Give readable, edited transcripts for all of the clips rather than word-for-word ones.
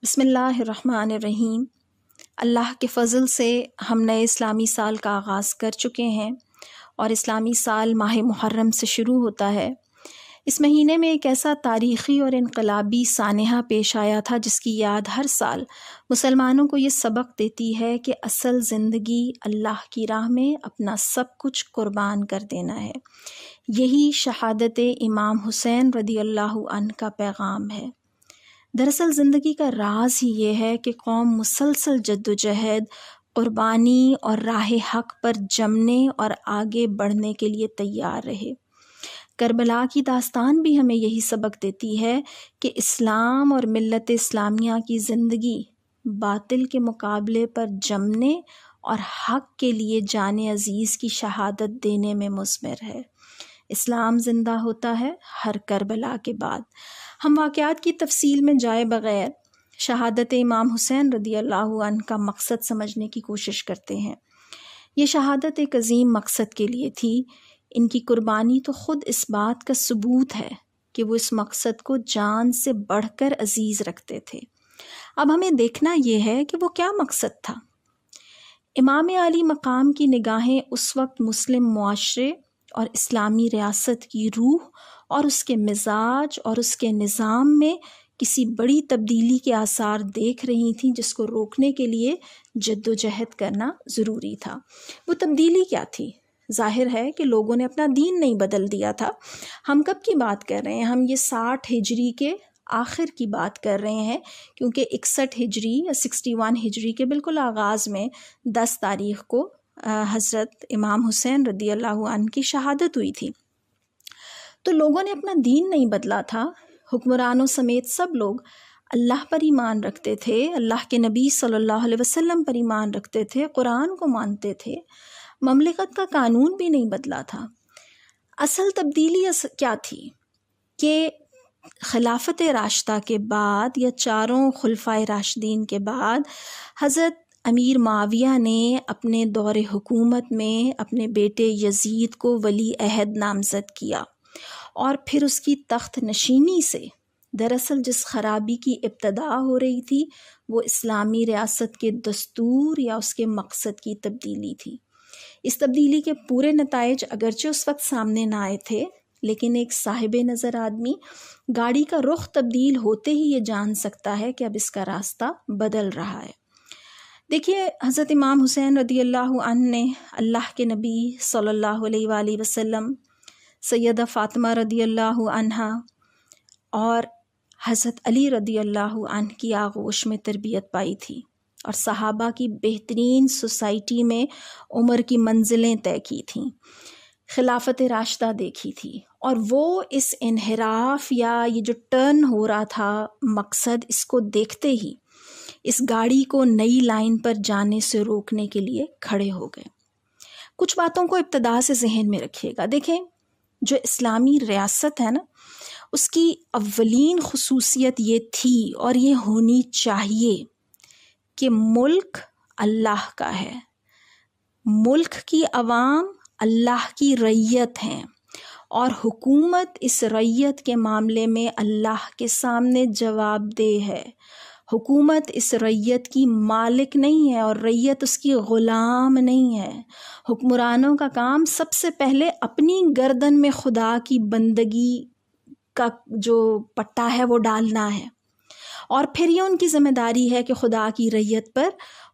بسم اللہ الرحمن الرحیم۔ اللہ کے فضل سے ہم نئے اسلامی سال کا آغاز کر چکے ہیں اور اسلامی سال ماہ محرم سے شروع ہوتا ہے۔ اس مہینے میں ایک ایسا تاریخی اور انقلابی سانحہ پیش آیا تھا جس کی یاد ہر سال مسلمانوں کو یہ سبق دیتی ہے کہ اصل زندگی اللہ کی راہ میں اپنا سب کچھ قربان کر دینا ہے۔ یہی شہادت امام حسین رضی اللہ عنہ کا پیغام ہے۔ دراصل زندگی کا راز ہی یہ ہے کہ قوم مسلسل جدوجہد، قربانی اور راہ حق پر جمنے اور آگے بڑھنے کے لیے تیار رہے۔ کربلا کی داستان بھی ہمیں یہی سبق دیتی ہے کہ اسلام اور ملت اسلامیہ کی زندگی باطل کے مقابلے پر جمنے اور حق کے لیے جان عزیز کی شہادت دینے میں مثمر ہے۔ اسلام زندہ ہوتا ہے ہر کربلا کے بعد۔ ہم واقعات کی تفصیل میں جائے بغیر شہادت امام حسین رضی اللہ عنہ کا مقصد سمجھنے کی کوشش کرتے ہیں۔ یہ شہادت ایک عظیم مقصد کے لیے تھی۔ ان کی قربانی تو خود اس بات کا ثبوت ہے کہ وہ اس مقصد کو جان سے بڑھ کر عزیز رکھتے تھے۔ اب ہمیں دیکھنا یہ ہے کہ وہ کیا مقصد تھا۔ امام عالی مقام کی نگاہیں اس وقت مسلم معاشرے اور اسلامی ریاست کی روح اور اس کے مزاج اور اس کے نظام میں کسی بڑی تبدیلی کے آثار دیکھ رہی تھیں جس کو روکنے کے لیے جدوجہد کرنا ضروری تھا۔ وہ تبدیلی کیا تھی؟ ظاہر ہے کہ لوگوں نے اپنا دین نہیں بدل دیا تھا۔ ہم کب کی بات کر رہے ہیں؟ ہم یہ 60 ہجری کے آخر کی بات کر رہے ہیں، کیونکہ 61 ہجری یا 61 ہجری کے بالکل آغاز میں 10 تاریخ کو حضرت امام حسین رضی اللہ عنہ کی شہادت ہوئی تھی۔ تو لوگوں نے اپنا دین نہیں بدلا تھا۔ حکمرانوں سمیت سب لوگ اللہ پر ایمان رکھتے تھے، اللہ کے نبی صلی اللہ علیہ وسلم پر ایمان رکھتے تھے، قرآن کو مانتے تھے۔ مملکت کا قانون بھی نہیں بدلا تھا۔ اصل تبدیلی کیا تھی کہ خلافت راشدہ کے بعد یا چاروں خلفائے راشدین کے بعد حضرت امیر معاویہ نے اپنے دور حکومت میں اپنے بیٹے یزید کو ولی عہد نامزد کیا، اور پھر اس کی تخت نشینی سے دراصل جس خرابی کی ابتدا ہو رہی تھی وہ اسلامی ریاست کے دستور یا اس کے مقصد کی تبدیلی تھی۔ اس تبدیلی کے پورے نتائج اگرچہ اس وقت سامنے نہ آئے تھے، لیکن ایک صاحب نظر آدمی گاڑی کا رخ تبدیل ہوتے ہی یہ جان سکتا ہے کہ اب اس کا راستہ بدل رہا ہے۔ دیکھیے، حضرت امام حسین رضی اللہ عنہ نے اللہ کے نبی صلی اللہ علیہ وآلہ وسلم، سیدہ فاطمہ رضی اللہ عنہا اور حضرت علی رضی اللہ عنہ کی آغوش میں تربیت پائی تھی، اور صحابہ کی بہترین سوسائٹی میں عمر کی منزلیں طے کی تھیں، خلافت راشدہ دیکھی تھی، اور وہ اس انحراف یا یہ جو ٹرن ہو رہا تھا مقصد، اس کو دیکھتے ہی اس گاڑی کو نئی لائن پر جانے سے روکنے کے لیے کھڑے ہو گئے۔ کچھ باتوں کو ابتدا سے ذہن میں رکھیے گا۔ دیکھیں، جو اسلامی ریاست ہے نا، اس کی اولین خصوصیت یہ تھی اور یہ ہونی چاہیے کہ ملک اللہ کا ہے، ملک کی عوام اللہ کی رعیت ہیں، اور حکومت اس رعیت کے معاملے میں اللہ کے سامنے جواب دہ ہے۔ حکومت اس رعیت کی مالک نہیں ہے اور رعیت اس کی غلام نہیں ہے۔ حکمرانوں کا کام سب سے پہلے اپنی گردن میں خدا کی بندگی کا جو پٹا ہے وہ ڈالنا ہے، اور پھر یہ ان کی ذمہ داری ہے کہ خدا کی رعیت پر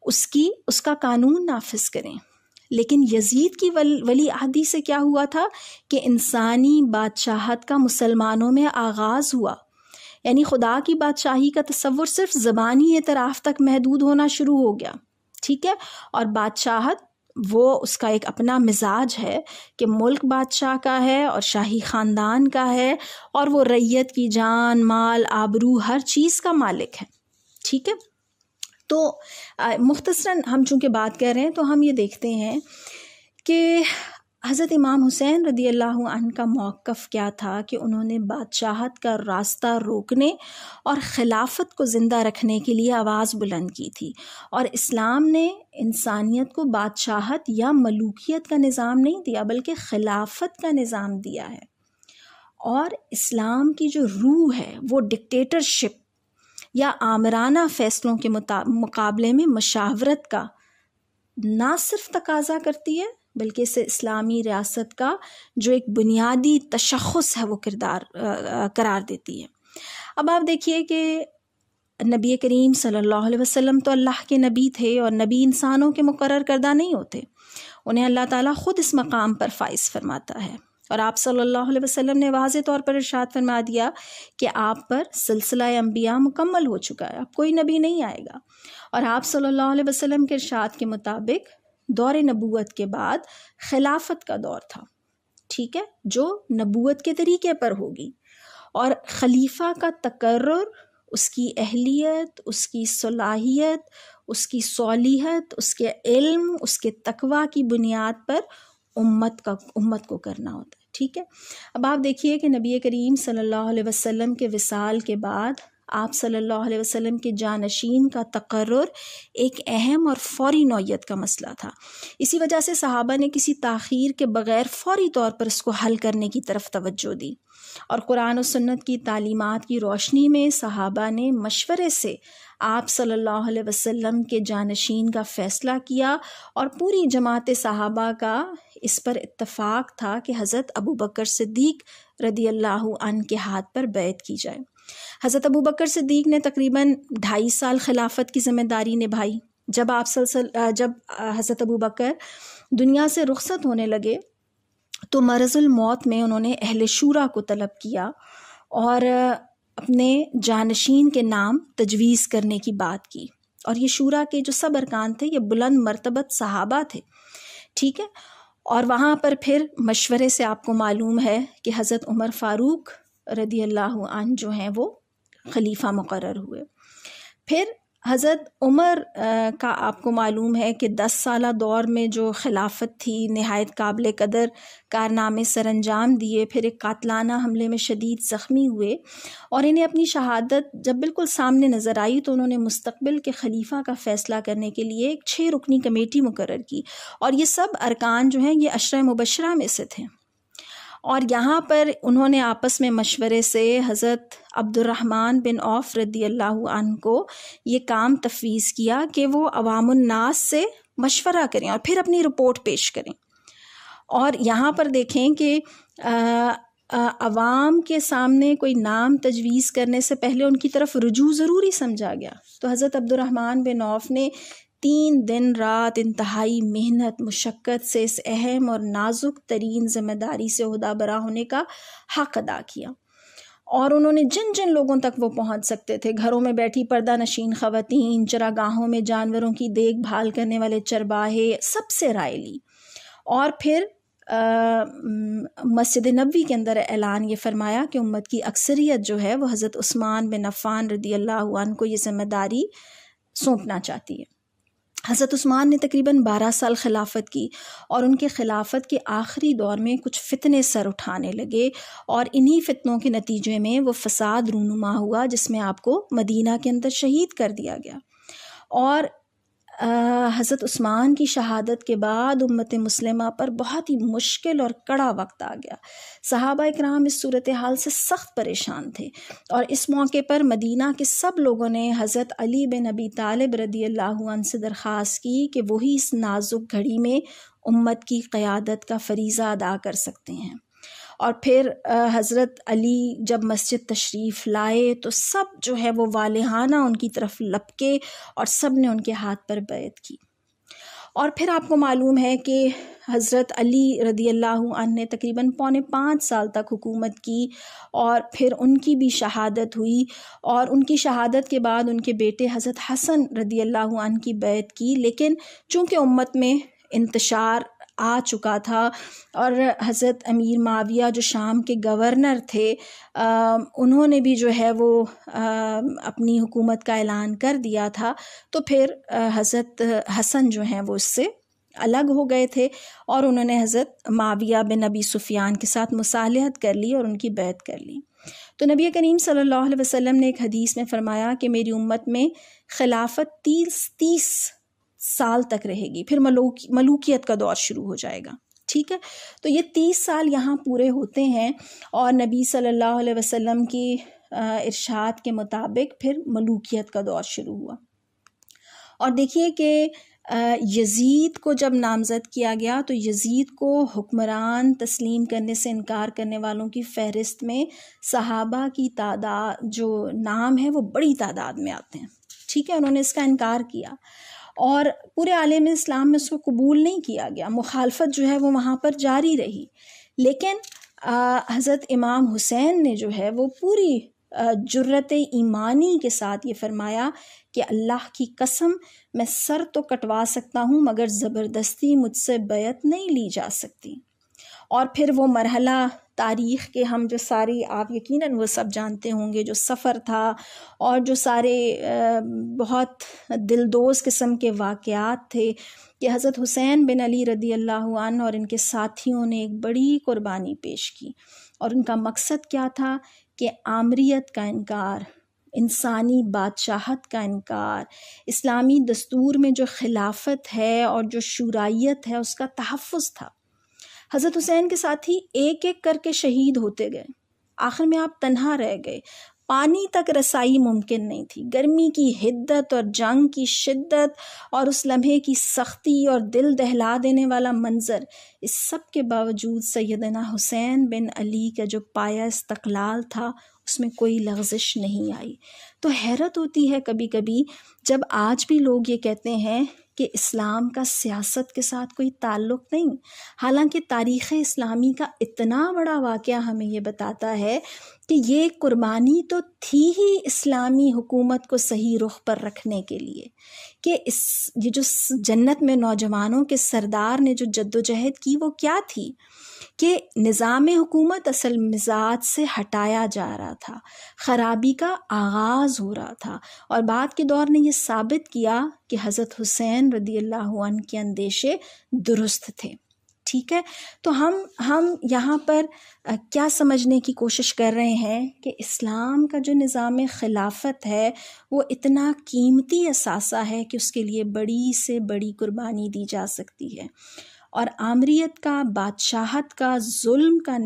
اس کا قانون نافذ کریں۔ لیکن یزید کی ولی عہدی سے کیا ہوا تھا کہ انسانی بادشاہت کا مسلمانوں میں آغاز ہوا، یعنی خدا کی بادشاہی کا تصور صرف زبانی اعتراف تک محدود ہونا شروع ہو گیا، ٹھیک ہے، اور بادشاہت وہ اس کا ایک اپنا مزاج ہے کہ ملک بادشاہ کا ہے اور شاہی خاندان کا ہے، اور وہ رعیت کی جان، مال، آبرو، ہر چیز کا مالک ہے، ٹھیک ہے۔ تو مختصراً ہم چونکہ بات کر رہے ہیں تو ہم یہ دیکھتے ہیں کہ حضرت امام حسین رضی اللہ عنہ کا موقف کیا تھا کہ انہوں نے بادشاہت کا راستہ روکنے اور خلافت کو زندہ رکھنے کے لیے آواز بلند کی تھی، اور اسلام نے انسانیت کو بادشاہت یا ملوکیت کا نظام نہیں دیا بلکہ خلافت کا نظام دیا ہے، اور اسلام کی جو روح ہے وہ ڈکٹیٹرشپ یا آمرانہ فیصلوں کے مقابلے میں مشاورت کا نہ صرف تقاضا کرتی ہے بلکہ اسے اسلامی ریاست کا جو ایک بنیادی تشخص ہے وہ قرار دیتی ہے۔ اب آپ دیکھیے کہ نبی کریم صلی اللہ علیہ وسلم تو اللہ کے نبی تھے، اور نبی انسانوں کے مقرر کردہ نہیں ہوتے، انہیں اللہ تعالیٰ خود اس مقام پر فائز فرماتا ہے۔ اور آپ صلی اللہ علیہ وسلم نے واضح طور پر ارشاد فرما دیا کہ آپ پر سلسلہ انبیاء مکمل ہو چکا ہے، اب کوئی نبی نہیں آئے گا۔ اور آپ صلی اللہ علیہ وسلم کے ارشاد کے مطابق دور نبوت کے بعد خلافت کا دور تھا، ٹھیک ہے، جو نبوت کے طریقے پر ہوگی، اور خلیفہ کا تقرر اس کی اہلیت، اس کی صلاحیت، اس کی صالحیت، اس کے علم، اس کے تقوی کی بنیاد پر امت کو کرنا ہوتا ہے، ٹھیک ہے۔ اب آپ دیکھیے کہ نبی کریم صلی اللہ علیہ وسلم کے وصال کے بعد آپ صلی اللہ علیہ وسلم کے جانشین کا تقرر ایک اہم اور فوری نوعیت کا مسئلہ تھا۔ اسی وجہ سے صحابہ نے کسی تاخیر کے بغیر فوری طور پر اس کو حل کرنے کی طرف توجہ دی، اور قرآن و سنت کی تعلیمات کی روشنی میں صحابہ نے مشورے سے آپ صلی اللہ علیہ وسلم کے جانشین کا فیصلہ کیا، اور پوری جماعت صحابہ کا اس پر اتفاق تھا کہ حضرت ابوبکر صدیق رضی اللہ عنہ کے ہاتھ پر بیعت کی جائے۔ حضرت ابوبکر صدیق نے تقریباً 2.5 سال خلافت کی ذمہ داری نبھائی۔ جب حضرت ابوبکر دنیا سے رخصت ہونے لگے تو مرض الموت میں انہوں نے اہل شورا کو طلب کیا اور اپنے جانشین کے نام تجویز کرنے کی بات کی، اور یہ شورا کے جو سب ارکان تھے یہ بلند مرتبت صحابہ تھے، ٹھیک ہے۔ اور وہاں پر پھر مشورے سے آپ کو معلوم ہے کہ حضرت عمر فاروق رضی اللہ عنہ جو ہیں وہ خلیفہ مقرر ہوئے۔ پھر حضرت عمر کا آپ کو معلوم ہے کہ 10 سالہ دور میں جو خلافت تھی نہایت قابل قدر کارنامے سر انجام دیے، پھر ایک قاتلانہ حملے میں شدید زخمی ہوئے، اور انہیں اپنی شہادت جب بالکل سامنے نظر آئی تو انہوں نے مستقبل کے خلیفہ کا فیصلہ کرنے کے لیے ایک 6 رکنی کمیٹی مقرر کی، اور یہ سب ارکان جو ہیں یہ عشرہ مبشرہ میں سے تھے۔ اور یہاں پر انہوں نے آپس میں مشورے سے حضرت عبد الرحمن بن عوف رضی اللہ عنہ کو یہ کام تفویض کیا کہ وہ عوام الناس سے مشورہ کریں اور پھر اپنی رپورٹ پیش کریں۔ اور یہاں پر دیکھیں کہ عوام کے سامنے کوئی نام تجویز کرنے سے پہلے ان کی طرف رجوع ضروری سمجھا گیا۔ تو حضرت عبد الرحمن بن عوف نے 3 دن رات انتہائی محنت مشقت سے اس اہم اور نازک ترین ذمہ داری سے عہدہ برا ہونے کا حق ادا کیا، اور انہوں نے جن جن لوگوں تک وہ پہنچ سکتے تھے، گھروں میں بیٹھی پردہ نشین خواتین، چراگاہوں میں جانوروں کی دیکھ بھال کرنے والے چرواہے، سب سے رائے لی، اور پھر مسجد نبوی کے اندر اعلان یہ فرمایا کہ امت کی اکثریت جو ہے وہ حضرت عثمان بن عفان رضی اللہ عنہ کو یہ ذمہ داری سونپنا چاہتی ہے۔ حضرت عثمان نے تقریباً 12 سال خلافت کی، اور ان کے خلافت کے آخری دور میں کچھ فتنے سر اٹھانے لگے، اور انہی فتنوں کے نتیجے میں وہ فساد رونما ہوا جس میں آپ کو مدینہ کے اندر شہید کر دیا گیا۔ اور حضرت عثمان کی شہادت کے بعد امت مسلمہ پر بہت ہی مشکل اور کڑا وقت آ گیا۔ صحابہ اکرام اس صورتحال سے سخت پریشان تھے، اور اس موقع پر مدینہ کے سب لوگوں نے حضرت علی بن ابی طالب رضی اللہ عنہ سے درخواست کی کہ وہی اس نازک گھڑی میں امت کی قیادت کا فریضہ ادا کر سکتے ہیں۔ اور پھر حضرت علی جب مسجد تشریف لائے تو سب جو ہے وہ والہانہ ان کی طرف لپکے، اور سب نے ان کے ہاتھ پر بیعت کی۔ اور پھر آپ کو معلوم ہے کہ حضرت علی رضی اللہ عنہ نے تقریباً 4.25 سال تک حکومت کی، اور پھر ان کی بھی شہادت ہوئی، اور ان کی شہادت کے بعد ان کے بیٹے حضرت حسن رضی اللہ عنہ کی بیعت کی، لیکن چونکہ امت میں انتشار آ چکا تھا، اور حضرت امیر معاویہ جو شام کے گورنر تھے انہوں نے بھی جو ہے وہ اپنی حکومت کا اعلان کر دیا تھا، تو پھر حضرت حسن جو ہیں وہ اس سے الگ ہو گئے تھے، اور انہوں نے حضرت معاویہ بن ابی سفیان کے ساتھ مصالحت کر لی اور ان کی بیعت کر لی۔ تو نبی کریم صلی اللہ علیہ وسلم نے ایک حدیث میں فرمایا کہ میری امت میں خلافت 30 سال تک رہے گی، پھر ملوکیت کا دور شروع ہو جائے گا، ٹھیک ہے۔ تو یہ 30 سال یہاں پورے ہوتے ہیں، اور نبی صلی اللہ علیہ وسلم کی ارشاد کے مطابق پھر ملوکیت کا دور شروع ہوا۔ اور دیکھیے کہ یزید کو جب نامزد کیا گیا تو یزید کو حکمران تسلیم کرنے سے انکار کرنے والوں کی فہرست میں صحابہ کی تعداد جو نام ہے وہ بڑی تعداد میں آتے ہیں، ٹھیک ہے، انہوں نے اس کا انکار کیا اور پورے عالم اسلام میں اس کو قبول نہیں کیا گیا، مخالفت جو ہے وہ وہاں پر جاری رہی۔ لیکن حضرت امام حسین نے جو ہے وہ پوری جرت ایمانی کے ساتھ یہ فرمایا کہ اللہ کی قسم میں سر تو کٹوا سکتا ہوں مگر زبردستی مجھ سے بیعت نہیں لی جا سکتی۔ اور پھر وہ مرحلہ تاریخ کے ہم جو ساری آپ یقیناً وہ سب جانتے ہوں گے، جو سفر تھا اور جو سارے بہت دلدوز قسم کے واقعات تھے کہ حضرت حسین بن علی رضی اللہ عنہ اور ان کے ساتھیوں نے ایک بڑی قربانی پیش کی، اور ان کا مقصد کیا تھا کہ آمریت کا انکار، انسانی بادشاہت کا انکار، اسلامی دستور میں جو خلافت ہے اور جو شورائیت ہے اس کا تحفظ تھا۔ حضرت حسین کے ساتھی ایک ایک کر کے شہید ہوتے گئے، آخر میں آپ تنہا رہ گئے، پانی تک رسائی ممکن نہیں تھی، گرمی کی حدت اور جنگ کی شدت اور اس لمحے کی سختی اور دل دہلا دینے والا منظر، اس سب کے باوجود سیدنا حسین بن علی کا جو پایا استقلال تھا اس میں کوئی لغزش نہیں آئی۔ تو حیرت ہوتی ہے کبھی کبھی جب آج بھی لوگ یہ کہتے ہیں کہ اسلام کا سیاست کے ساتھ کوئی تعلق نہیں، حالانکہ تاریخ اسلامی کا اتنا بڑا واقعہ ہمیں یہ بتاتا ہے کہ یہ قربانی تو تھی ہی اسلامی حکومت کو صحیح رخ پر رکھنے کے لیے، کہ یہ جو جنت میں نوجوانوں کے سردار نے جو جدوجہد کی وہ کیا تھی کہ نظام حکومت اصل مزاج سے ہٹایا جا رہا تھا، خرابی کا آغاز ہو رہا تھا، اور بعد کے دور نے یہ ثابت کیا کہ حضرت حسین رضی اللہ عنہ کے اندیشے درست تھے، ٹھیک ہے۔ تو ہم یہاں پر کیا سمجھنے کی کوشش کر رہے ہیں کہ اسلام کا جو نظام خلافت ہے وہ اتنا قیمتی اثاثہ ہے کہ اس کے لیے بڑی سے بڑی قربانی دی جا سکتی ہے، اور آمریت کا، بادشاہت کا، ظلم کا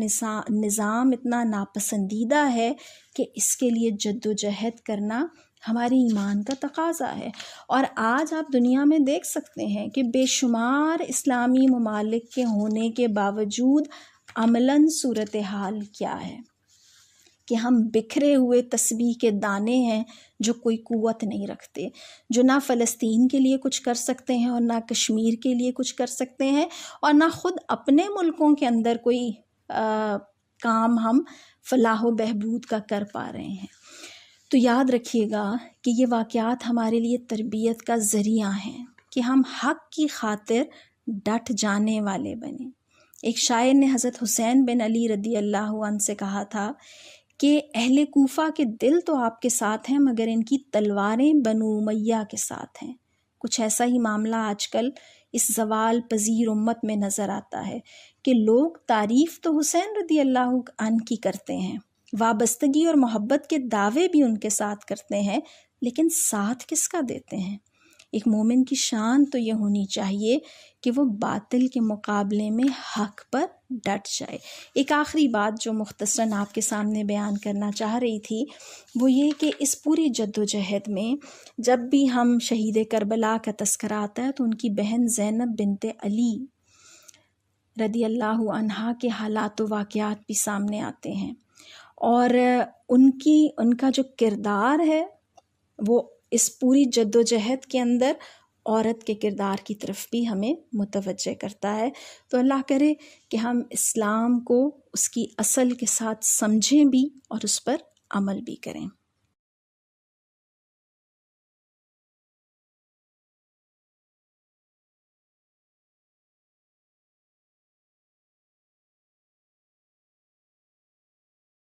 نظام اتنا ناپسندیدہ ہے کہ اس کے لیے جد و جہد کرنا ہماری ایمان کا تقاضا ہے۔ اور آج آپ دنیا میں دیکھ سکتے ہیں کہ بے شمار اسلامی ممالک کے ہونے کے باوجود عملاً صورتحال کیا ہے کہ ہم بکھرے ہوئے تسبیح کے دانے ہیں جو کوئی قوت نہیں رکھتے، جو نہ فلسطین کے لیے کچھ کر سکتے ہیں اور نہ کشمیر کے لیے کچھ کر سکتے ہیں، اور نہ خود اپنے ملکوں کے اندر کوئی کام ہم فلاح و بہبود کا کر پا رہے ہیں۔ تو یاد رکھیے گا کہ یہ واقعات ہمارے لیے تربیت کا ذریعہ ہیں کہ ہم حق کی خاطر ڈٹ جانے والے بنیں۔ ایک شاعر نے حضرت حسین بن علی رضی اللہ عنہ سے کہا تھا کہ اہل کوفہ کے دل تو آپ کے ساتھ ہیں مگر ان کی تلواریں بنو امیہ کے ساتھ ہیں۔ کچھ ایسا ہی معاملہ آج کل اس زوال پذیر امت میں نظر آتا ہے کہ لوگ تعریف تو حسین رضی اللہ عنہ کی کرتے ہیں، وابستگی اور محبت کے دعوے بھی ان کے ساتھ کرتے ہیں، لیکن ساتھ کس کا دیتے ہیں؟ ایک مومن کی شان تو یہ ہونی چاہیے کہ وہ باطل کے مقابلے میں حق پر ڈٹ جائے۔ ایک آخری بات جو مختصراً آپ کے سامنے بیان کرنا چاہ رہی تھی وہ یہ کہ اس پوری جد و جہد میں جب بھی ہم شہید کربلا کا تذکرہ آتا ہے تو ان کی بہن زینب بنت علی رضی اللہ عنہا کے حالات و واقعات بھی سامنے آتے ہیں، اور ان کا جو کردار ہے وہ اس پوری جد و جہد کے اندر عورت کے کردار کی طرف بھی ہمیں متوجہ کرتا ہے۔ تو اللہ کرے کہ ہم اسلام کو اس کی اصل کے ساتھ سمجھیں بھی اور اس پر عمل بھی کریں۔